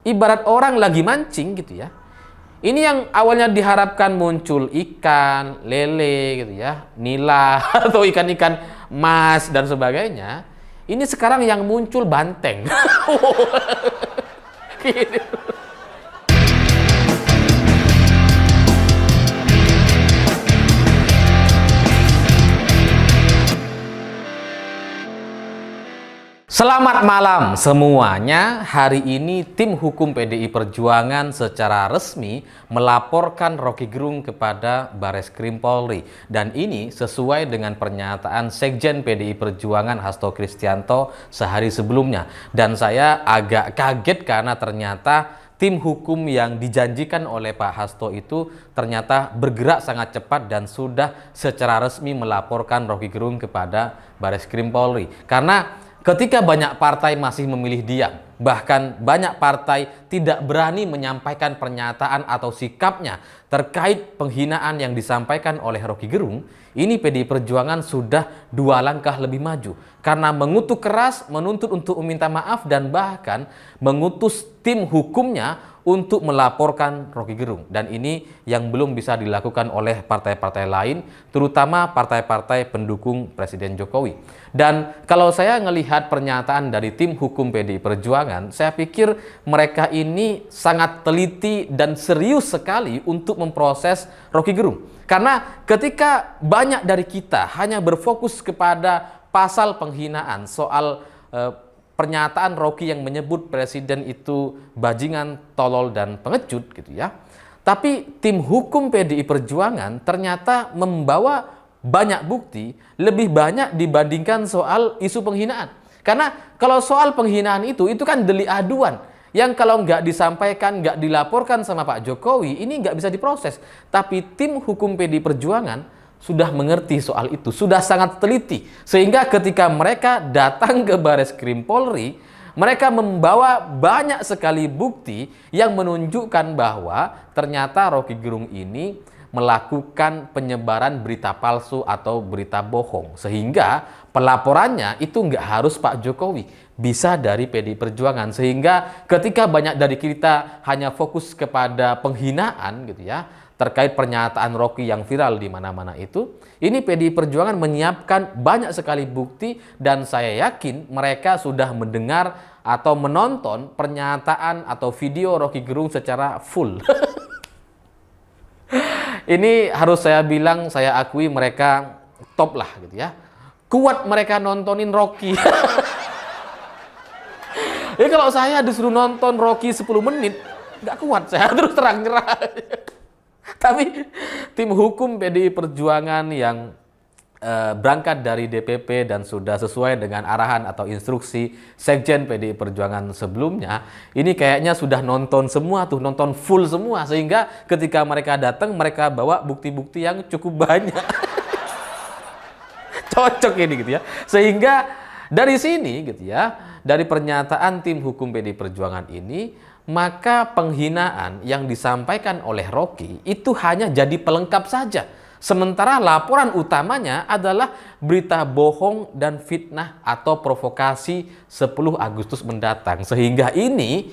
ibarat orang lagi mancing gitu ya. Ini yang awalnya diharapkan muncul ikan, lele gitu ya, nila atau ikan-ikan mas dan sebagainya. Ini sekarang yang muncul banteng. Selamat malam semuanya. Hari ini tim hukum PDI Perjuangan secara resmi melaporkan Roky Gerung kepada Bareskrim Polri. Dan ini sesuai dengan pernyataan Sekjen PDI Perjuangan Hasto Kristianto sehari sebelumnya. Dan saya agak kaget karena ternyata tim hukum yang dijanjikan oleh Pak Hasto itu ternyata bergerak sangat cepat dan sudah secara resmi melaporkan Roky Gerung kepada Bareskrim Polri. Karena ketika banyak partai masih memilih diam, bahkan banyak partai tidak berani menyampaikan pernyataan atau sikapnya terkait penghinaan yang disampaikan oleh Roky Gerung, ini PDI Perjuangan sudah 2 langkah lebih maju. Karena mengutuk keras, menuntut untuk meminta maaf, dan bahkan mengutus tim hukumnya untuk melaporkan Roky Gerung. Dan ini yang belum bisa dilakukan oleh partai-partai lain, terutama partai-partai pendukung Presiden Jokowi. Dan kalau saya melihat pernyataan dari tim hukum PDI Perjuangan, saya pikir mereka ini sangat teliti dan serius sekali untuk memproses Roky Gerung. Karena ketika banyak dari kita hanya berfokus kepada pasal penghinaan soal pernyataan Roky yang menyebut presiden itu bajingan, tolol, dan pengecut gitu ya. Tapi tim hukum PDI Perjuangan ternyata membawa banyak bukti, lebih banyak dibandingkan soal isu penghinaan. Karena kalau soal penghinaan itu kan delik aduan. Yang kalau nggak disampaikan, nggak dilaporkan sama Pak Jokowi, ini nggak bisa diproses. Tapi tim hukum PDI Perjuangan sudah mengerti soal itu, sudah sangat teliti. Sehingga ketika mereka datang ke Bareskrim Polri, mereka membawa banyak sekali bukti yang menunjukkan bahwa ternyata Roky Gerung ini melakukan penyebaran berita palsu atau berita bohong. Sehingga pelaporannya itu nggak harus Pak Jokowi, bisa dari PDI Perjuangan. Sehingga ketika banyak dari kita hanya fokus kepada penghinaan gitu ya, terkait pernyataan Roky yang viral di mana-mana itu, ini PDI Perjuangan menyiapkan banyak sekali bukti, dan saya yakin mereka sudah mendengar atau menonton pernyataan atau video Roky Gerung secara full. Ini harus saya bilang, saya akui mereka top lah gitu ya. Kuat mereka nontonin Roky. Jadi kalau saya disuruh nonton Roky 10 menit, nggak kuat saya, terus terang nyerah. Tapi tim hukum PDI Perjuangan yang berangkat dari DPP dan sudah sesuai dengan arahan atau instruksi Sekjen PDI Perjuangan sebelumnya, ini kayaknya sudah nonton semua tuh, nonton full semua, sehingga ketika mereka datang mereka bawa bukti-bukti yang cukup banyak. Cocok ini gitu ya. Sehingga dari sini gitu ya, dari pernyataan tim hukum PDI Perjuangan ini, maka penghinaan yang disampaikan oleh Roky itu hanya jadi pelengkap saja. Sementara laporan utamanya adalah berita bohong dan fitnah atau provokasi 10 Agustus mendatang. Sehingga ini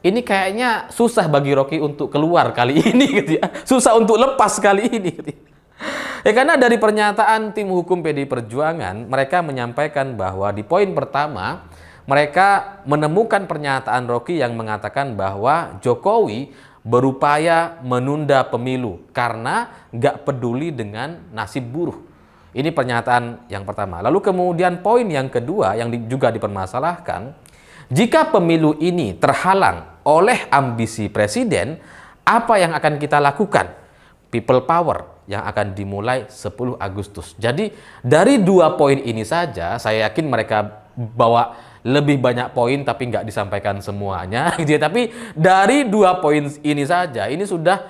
kayaknya susah bagi Roky untuk keluar kali ini gitu ya. Susah untuk lepas kali ini gitu ya. Karena dari pernyataan tim hukum PDI Perjuangan, mereka menyampaikan bahwa di poin pertama mereka menemukan pernyataan Roky yang mengatakan bahwa Jokowi berupaya menunda pemilu karena nggak peduli dengan nasib buruh. Ini pernyataan yang pertama. Lalu kemudian poin yang kedua yang juga dipermasalahkan, jika pemilu ini terhalang oleh ambisi presiden, apa yang akan kita lakukan? People power yang akan dimulai 10 Agustus. Jadi dari 2 poin ini saja, saya yakin mereka bawa lebih banyak poin tapi nggak disampaikan semuanya gitu ya. Tapi dari 2 poin ini saja, ini sudah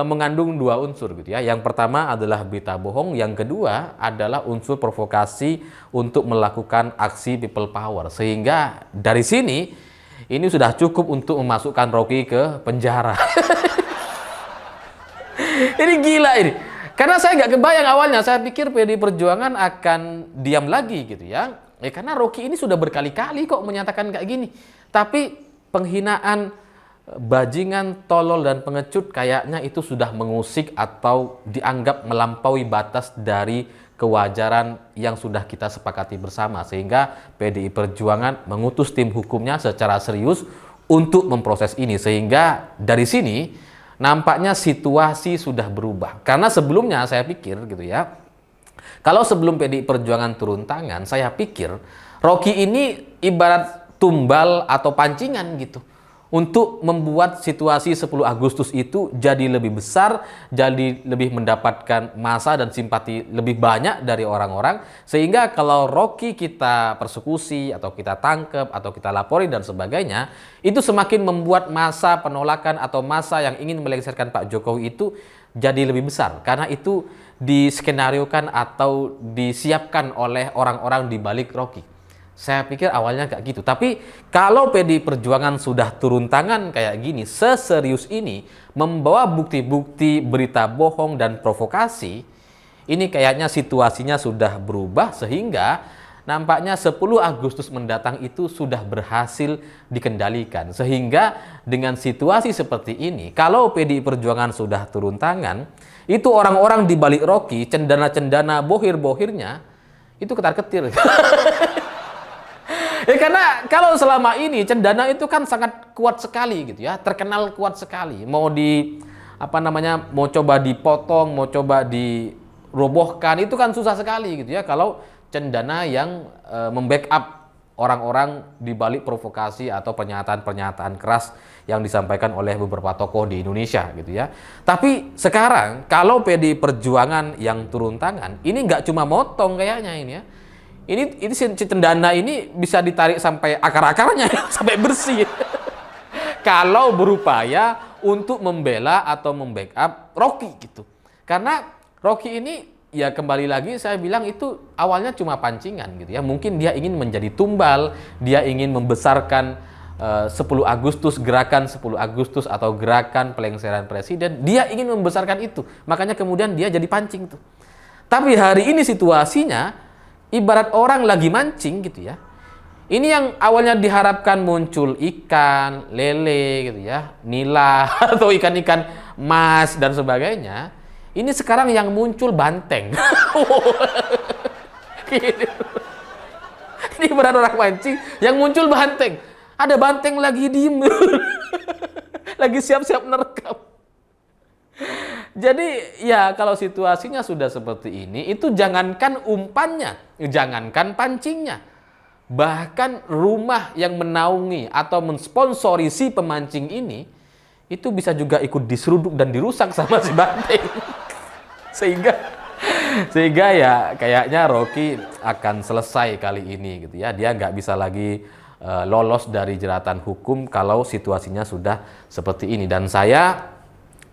mengandung 2 unsur gitu ya. Yang pertama adalah berita bohong, yang kedua adalah unsur provokasi untuk melakukan aksi people power. Sehingga dari sini ini sudah cukup untuk memasukkan Roky ke penjara. Ini gila ini. Karena saya nggak kebayang awalnya, saya pikir PDI Perjuangan akan diam lagi gitu ya. Karena Roky ini sudah berkali-kali kok menyatakan kayak gini. Tapi penghinaan bajingan, tolol, dan pengecut kayaknya itu sudah mengusik atau dianggap melampaui batas dari kewajaran yang sudah kita sepakati bersama. Sehingga PDI Perjuangan mengutus tim hukumnya secara serius untuk memproses ini. Sehingga dari sini nampaknya situasi sudah berubah. Karena sebelumnya saya pikir gitu ya, kalau sebelum PDI Perjuangan turun tangan, saya pikir Rocky ini ibarat tumbal atau pancingan gitu untuk membuat situasi 10 Agustus itu jadi lebih besar, jadi lebih mendapatkan massa dan simpati lebih banyak dari orang-orang, sehingga kalau Rocky kita persekusi atau kita tangkap atau kita lapori dan sebagainya, itu semakin membuat massa penolakan atau massa yang ingin melengsarkan Pak Jokowi itu jadi lebih besar, karena itu diskenariokan atau disiapkan oleh orang-orang di balik Rocky. Saya pikir awalnya kayak gitu. Tapi kalau PDI Perjuangan sudah turun tangan kayak gini, seserius ini, membawa bukti-bukti berita bohong dan provokasi, ini kayaknya situasinya sudah berubah sehingga nampaknya 10 Agustus mendatang itu sudah berhasil dikendalikan. Sehingga dengan situasi seperti ini, kalau PDI Perjuangan sudah turun tangan, itu orang-orang di balik Rocky, cendana-cendana bohir-bohirnya, itu ketar-ketir. Ya karena kalau selama ini cendana itu kan sangat kuat sekali gitu ya, terkenal kuat sekali. Mau mau coba dipotong, mau coba dirobohkan itu kan susah sekali gitu ya. Kalau cendana yang membackup orang-orang di balik provokasi atau pernyataan-pernyataan keras yang disampaikan oleh beberapa tokoh di Indonesia gitu ya. Tapi sekarang kalau PDI Perjuangan yang turun tangan, ini nggak cuma motong kayaknya ini ya. Ini si cendana ini bisa ditarik sampai akar-akarnya sampai bersih. Kalau berupaya untuk membela atau membackup Rocky gitu. Karena Rocky ini ya kembali lagi saya bilang itu awalnya cuma pancingan gitu ya. Mungkin dia ingin menjadi tumbal, dia ingin membesarkan 10 Agustus, gerakan 10 Agustus atau gerakan pelengseran presiden, dia ingin membesarkan itu. Makanya kemudian dia jadi pancing tuh. Tapi hari ini situasinya ibarat orang lagi mancing gitu ya. Ini yang awalnya diharapkan muncul ikan, lele gitu ya, nila atau ikan-ikan mas dan sebagainya. Ini sekarang yang muncul banteng. Ini berat orang mancing, yang muncul banteng. Ada banteng lagi diem. Lagi siap-siap nerekam. Jadi ya kalau situasinya sudah seperti ini, itu jangankan umpannya, jangankan pancingnya, bahkan rumah yang menaungi atau mensponsori si pemancing ini, itu bisa juga ikut diseruduk dan dirusak sama si banteng. Sehingga ya kayaknya Rocky akan selesai kali ini gitu ya. Dia nggak bisa lagi lolos dari jeratan hukum kalau situasinya sudah seperti ini. Dan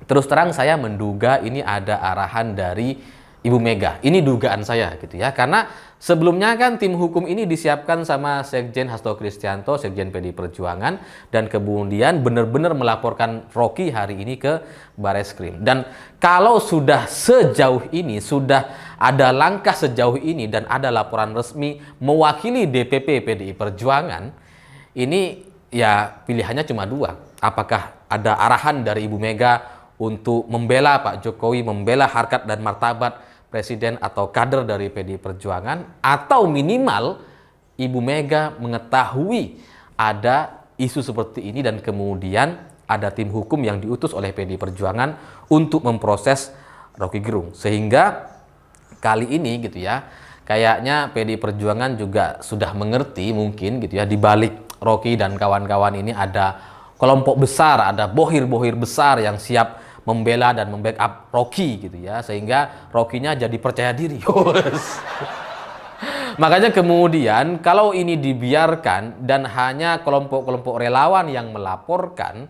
terus terang saya menduga ini ada arahan dari Ibu Mega. Ini dugaan saya gitu ya. Karena sebelumnya kan tim hukum ini disiapkan sama Sekjen Hasto Kristianto, Sekjen PDI Perjuangan, dan kemudian benar-benar melaporkan Rocky hari ini ke Bareskrim. Dan kalau sudah sejauh ini, sudah ada langkah sejauh ini dan ada laporan resmi mewakili DPP PDI Perjuangan, ini ya pilihannya cuma dua. Apakah ada arahan dari Ibu Mega untuk membela Pak Jokowi, membela harkat dan martabat presiden atau kader dari PDI Perjuangan, atau minimal Ibu Mega mengetahui ada isu seperti ini dan kemudian ada tim hukum yang diutus oleh PDI Perjuangan untuk memproses Rocky Gerung. Sehingga kali ini gitu ya, kayaknya PDI Perjuangan juga sudah mengerti mungkin gitu ya, di balik Rocky dan kawan-kawan ini ada kelompok besar, ada bohir-bohir besar yang siap membela dan membackup Rocky gitu ya, sehingga Rocky-nya jadi percaya diri. Makanya kemudian kalau ini dibiarkan dan hanya kelompok-kelompok relawan yang melaporkan,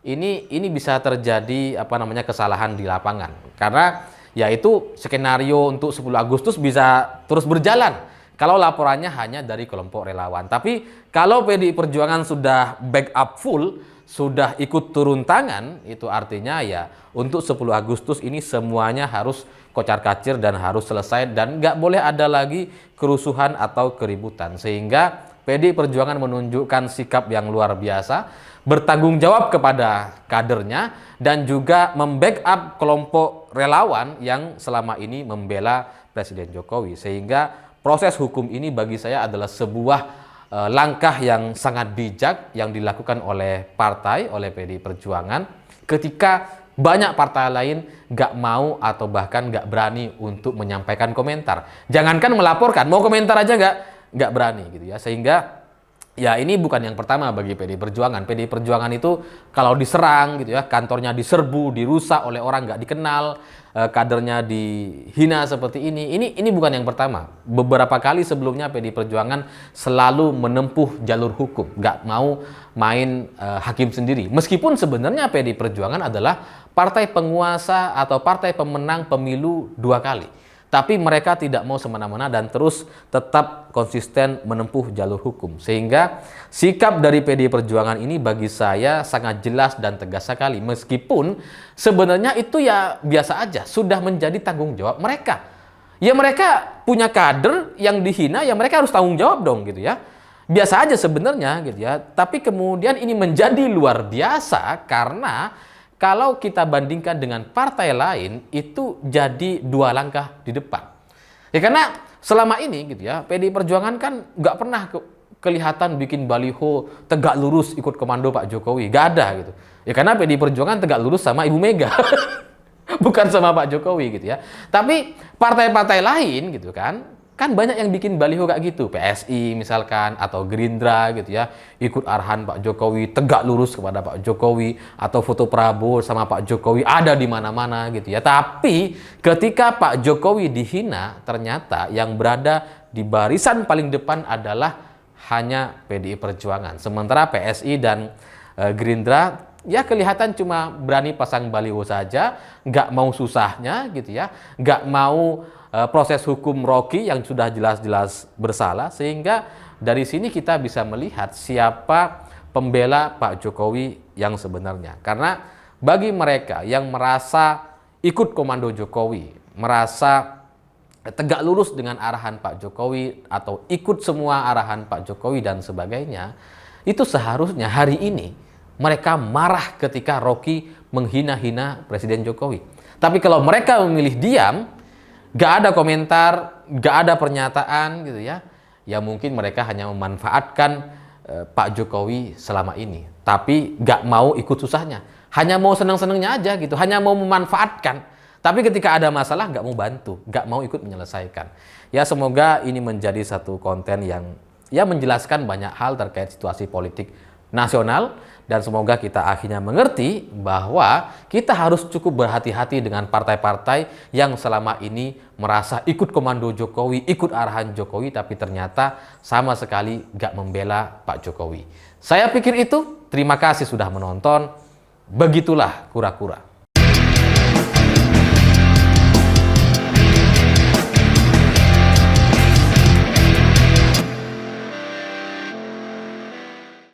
ini bisa terjadi kesalahan di lapangan. Karena yaitu skenario untuk 10 Agustus bisa terus berjalan kalau laporannya hanya dari kelompok relawan. Tapi kalau PDI Perjuangan sudah backup full, sudah ikut turun tangan, itu artinya ya untuk 10 Agustus ini semuanya harus kocar-kacir dan harus selesai dan nggak boleh ada lagi kerusuhan atau keributan. Sehingga PDI Perjuangan menunjukkan sikap yang luar biasa, bertanggung jawab kepada kadernya, dan juga membackup kelompok relawan yang selama ini membela Presiden Jokowi. Sehingga proses hukum ini bagi saya adalah sebuah langkah yang sangat bijak yang dilakukan oleh partai, oleh PDI Perjuangan, ketika banyak partai lain nggak mau atau bahkan nggak berani untuk menyampaikan komentar. Jangankan melaporkan, mau komentar aja nggak berani gitu ya. Sehingga ya ini bukan yang pertama bagi PDI Perjuangan. PDI Perjuangan itu kalau diserang gitu ya, kantornya diserbu, dirusak oleh orang nggak dikenal, kadernya dihina seperti ini bukan yang pertama. Beberapa kali sebelumnya PDI Perjuangan selalu menempuh jalur hukum, nggak mau main hakim sendiri. Meskipun sebenarnya PDI Perjuangan adalah partai penguasa atau partai pemenang pemilu 2 kali. Tapi mereka tidak mau semena-mena dan terus tetap konsisten menempuh jalur hukum. Sehingga sikap dari PDI Perjuangan ini bagi saya sangat jelas dan tegas sekali. Meskipun sebenarnya itu ya biasa aja, sudah menjadi tanggung jawab mereka. Ya mereka punya kader yang dihina, ya mereka harus tanggung jawab dong gitu ya. Biasa aja sebenarnya gitu ya. Tapi kemudian ini menjadi luar biasa karena kalau kita bandingkan dengan partai lain, itu jadi 2 langkah di depan. Ya karena selama ini gitu ya, PDI Perjuangan kan nggak pernah kelihatan bikin baliho tegak lurus ikut komando Pak Jokowi. Nggak ada gitu. Ya karena PDI Perjuangan tegak lurus sama Ibu Mega. Bukan sama Pak Jokowi gitu ya. Tapi partai-partai lain gitu kan banyak yang bikin baliho kayak gitu, PSI misalkan atau Gerindra gitu ya, ikut arahan Pak Jokowi, tegak lurus kepada Pak Jokowi, atau foto Prabowo sama Pak Jokowi ada di mana-mana gitu ya. Tapi ketika Pak Jokowi dihina, ternyata yang berada di barisan paling depan adalah hanya PDI Perjuangan. Sementara PSI dan Gerindra ya kelihatan cuma berani pasang baliho saja, nggak mau susahnya gitu ya, nggak mau proses hukum Rocky yang sudah jelas-jelas bersalah. Sehingga dari sini kita bisa melihat siapa pembela Pak Jokowi yang sebenarnya. Karena bagi mereka yang merasa ikut komando Jokowi, merasa tegak lurus dengan arahan Pak Jokowi atau ikut semua arahan Pak Jokowi dan sebagainya, itu seharusnya hari ini mereka marah ketika Rocky menghina-hina Presiden Jokowi. Tapi kalau mereka memilih diam, gak ada komentar, gak ada pernyataan gitu ya, ya mungkin mereka hanya memanfaatkan Pak Jokowi selama ini. Tapi gak mau ikut susahnya, hanya mau senang-senangnya aja gitu, hanya mau memanfaatkan. Tapi ketika ada masalah gak mau bantu, gak mau ikut menyelesaikan. Ya semoga ini menjadi satu konten yang ya menjelaskan banyak hal terkait situasi politik nasional, dan semoga kita akhirnya mengerti bahwa kita harus cukup berhati-hati dengan partai-partai yang selama ini merasa ikut komando Jokowi, ikut arahan Jokowi, tapi ternyata sama sekali gak membela Pak Jokowi. Saya pikir itu. Terima kasih sudah menonton. Begitulah kura-kura.